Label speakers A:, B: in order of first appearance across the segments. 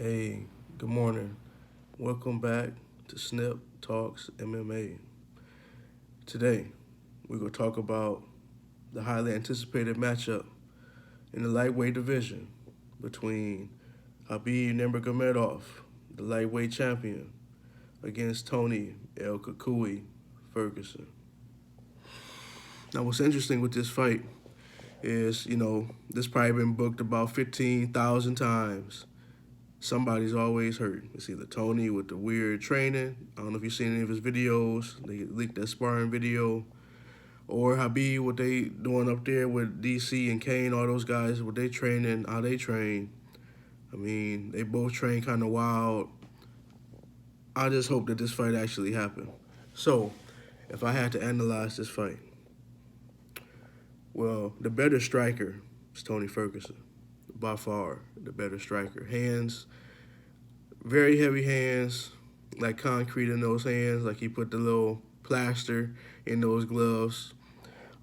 A: Hey, good morning. Welcome back to Snip Talks MMA. Today, we're going to talk about the highly anticipated matchup in the lightweight division between Khabib Nurmagomedov, the lightweight champion, against Tony El Kukui Ferguson. Now, what's interesting with this fight is, this probably been booked about 15,000 times. Somebody's always hurt. It's either Tony with the weird training. I don't know if you've seen any of his videos. They leaked that sparring video. Or Khabib, what they doing up there with DC and Kane, all those guys, what they training, how they train. I mean, they both train kind of wild. I just hope that this fight actually happened. So, if I had to analyze this fight, well, the better striker is Tony Ferguson. By far, the better striker. Hands, very heavy hands, like concrete in those hands, like he put the little plaster in those gloves.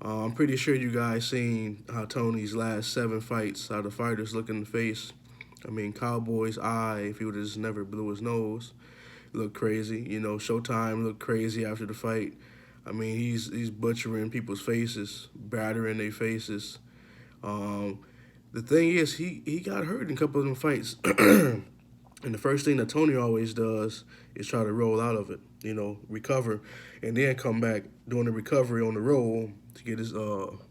A: I'm pretty sure you guys seen how Tony's last 7 fights, how the fighters look in the face. I mean, Cowboy's eye, if he would have just never blew his nose, looked crazy. Showtime looked crazy after the fight. I mean, he's butchering people's faces, battering their faces. The thing is, he got hurt in a couple of them fights. And the first thing that Tony always does is try to roll out of it, recover, and then come back doing the recovery on the roll to get his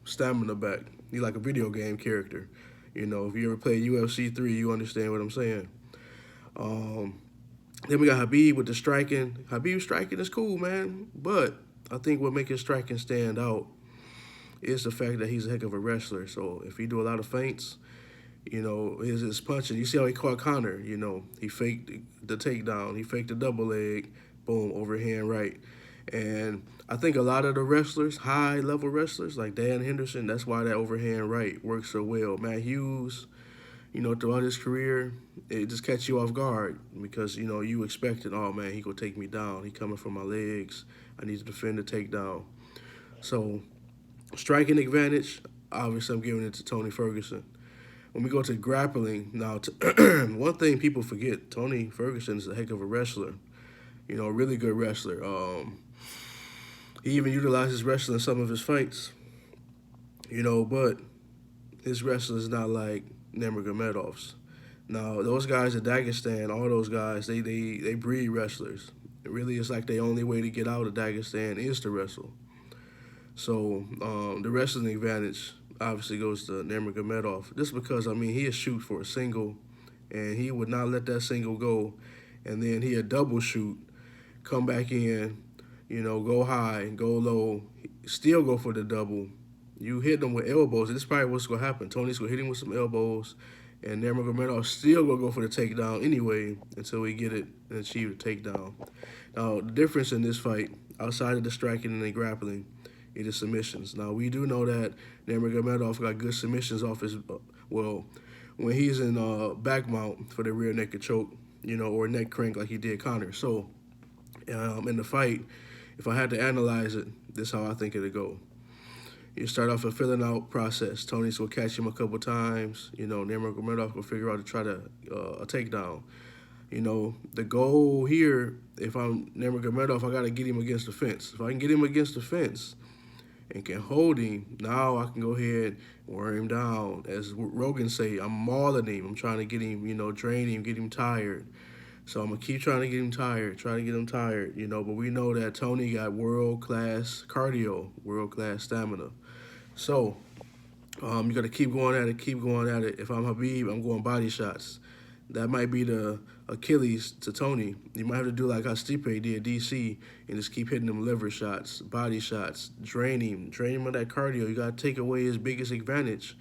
A: stamina back. He's like a video game character. If you ever played UFC 3, you understand what I'm saying. Then we got Khabib with the striking. Khabib striking is cool, man, but I think what makes his striking stand out is the fact that he's a heck of a wrestler. So if he do a lot of feints, his punching. You see how he caught Connor. He faked the takedown. He faked the double leg. Boom, overhand right. And I think a lot of the wrestlers, high-level wrestlers, like Dan Henderson, that's why that overhand right works so well. Matt Hughes, throughout his career, it just catch you off guard because, you expected, oh, man, he gonna take me down. He coming from my legs. I need to defend the takedown. So, striking advantage, obviously I'm giving it to Tony Ferguson. When we go to grappling, now, one thing people forget, Tony Ferguson is a heck of a wrestler. A really good wrestler. He even utilizes wrestling in some of his fights. But his wrestling is not like Nurmagomedov's. Now, those guys at Dagestan, all those guys, they breed wrestlers. It really is like the only way to get out of Dagestan is to wrestle. So the wrestling advantage obviously goes to Nurmagomedov, just because, he'll shoot for a single, and he would not let that single go, and then he'll double shoot, come back in, go high, go low, still go for the double. You hit them with elbows. This is probably what's going to happen. Tony's going to hit him with some elbows, and Nurmagomedov still going to go for the takedown anyway until he get it and achieve the takedown. Now, the difference in this fight, outside of the striking and the grappling, it is submissions. Now, we do know that Nurmagomedov got good submissions off his, when he's in back mount for the rear naked choke, or neck crank like he did Connor. So, in the fight, if I had to analyze it, this is how I think it'll go. You start off a filling out process. Tony's will catch him a couple times. Nurmagomedov will figure out to try to a takedown. The goal here, if I'm Nurmagomedov, I got to get him against the fence. If I can get him against the fence and can hold him, now I can go ahead and wear him down. As Rogan say, I'm mauling him. I'm trying to get him, drain him, get him tired. So I'm going to keep trying to get him tired, but we know that Tony got world-class cardio, world-class stamina. So you got to keep going at it. If I'm Khabib, I'm going body shots. That might be the Achilles to Tony. You might have to do like how Stipe did DC and just keep hitting them liver shots, body shots, drain him of that cardio. You got to take away his biggest advantage.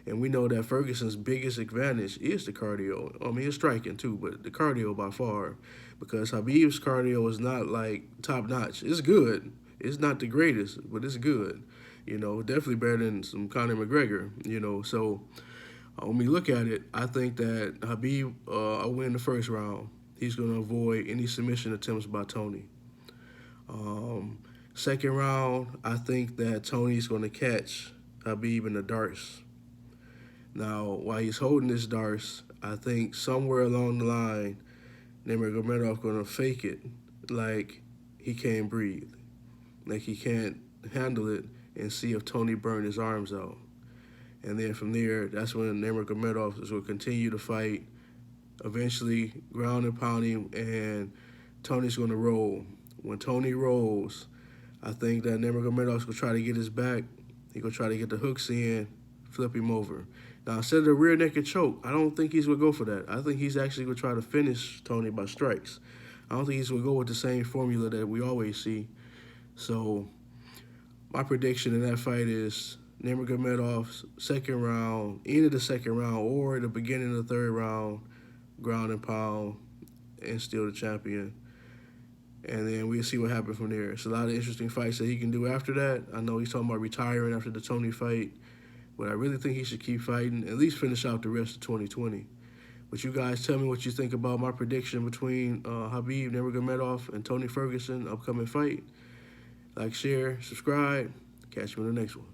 A: And we know that Ferguson's biggest advantage is the cardio. It's striking too, but the cardio by far. Because Khabib's cardio is not like top notch. It's good. It's not the greatest, but it's good. Definitely better than some Conor McGregor. So when we look at it, I think that Khabib will win the first round. He's going to avoid any submission attempts by Tony. Second round, I think that Tony's going to catch Khabib in the darts. Now, while he's holding this darts, I think somewhere along the line, Nurmagomedov gonna fake it like he can't breathe, like he can't handle it, and see if Tony burned his arms out. And then from there, that's when Nurmagomedov is going to continue to fight, eventually ground and pound him, and Tony's going to roll. When Tony rolls, I think that Nurmagomedov's going to try to get his back. He's going to try to get the hooks in, flip him over. Now, instead of the rear naked choke, I don't think he's going to go for that. I think he's actually going to try to finish Tony by strikes. I don't think he's going to go with the same formula that we always see. So my prediction in that fight is Nurmagomedov's second round, end of the second round, or the beginning of the third round, ground and pound, and still the champion. And then we'll see what happens from there. It's a lot of interesting fights that he can do after that. I know he's talking about retiring after the Tony fight, but I really think he should keep fighting, at least finish out the rest of 2020. But you guys tell me what you think about my prediction between Khabib Nurmagomedov and Tony Ferguson, upcoming fight. Like, share, subscribe. Catch you in the next one.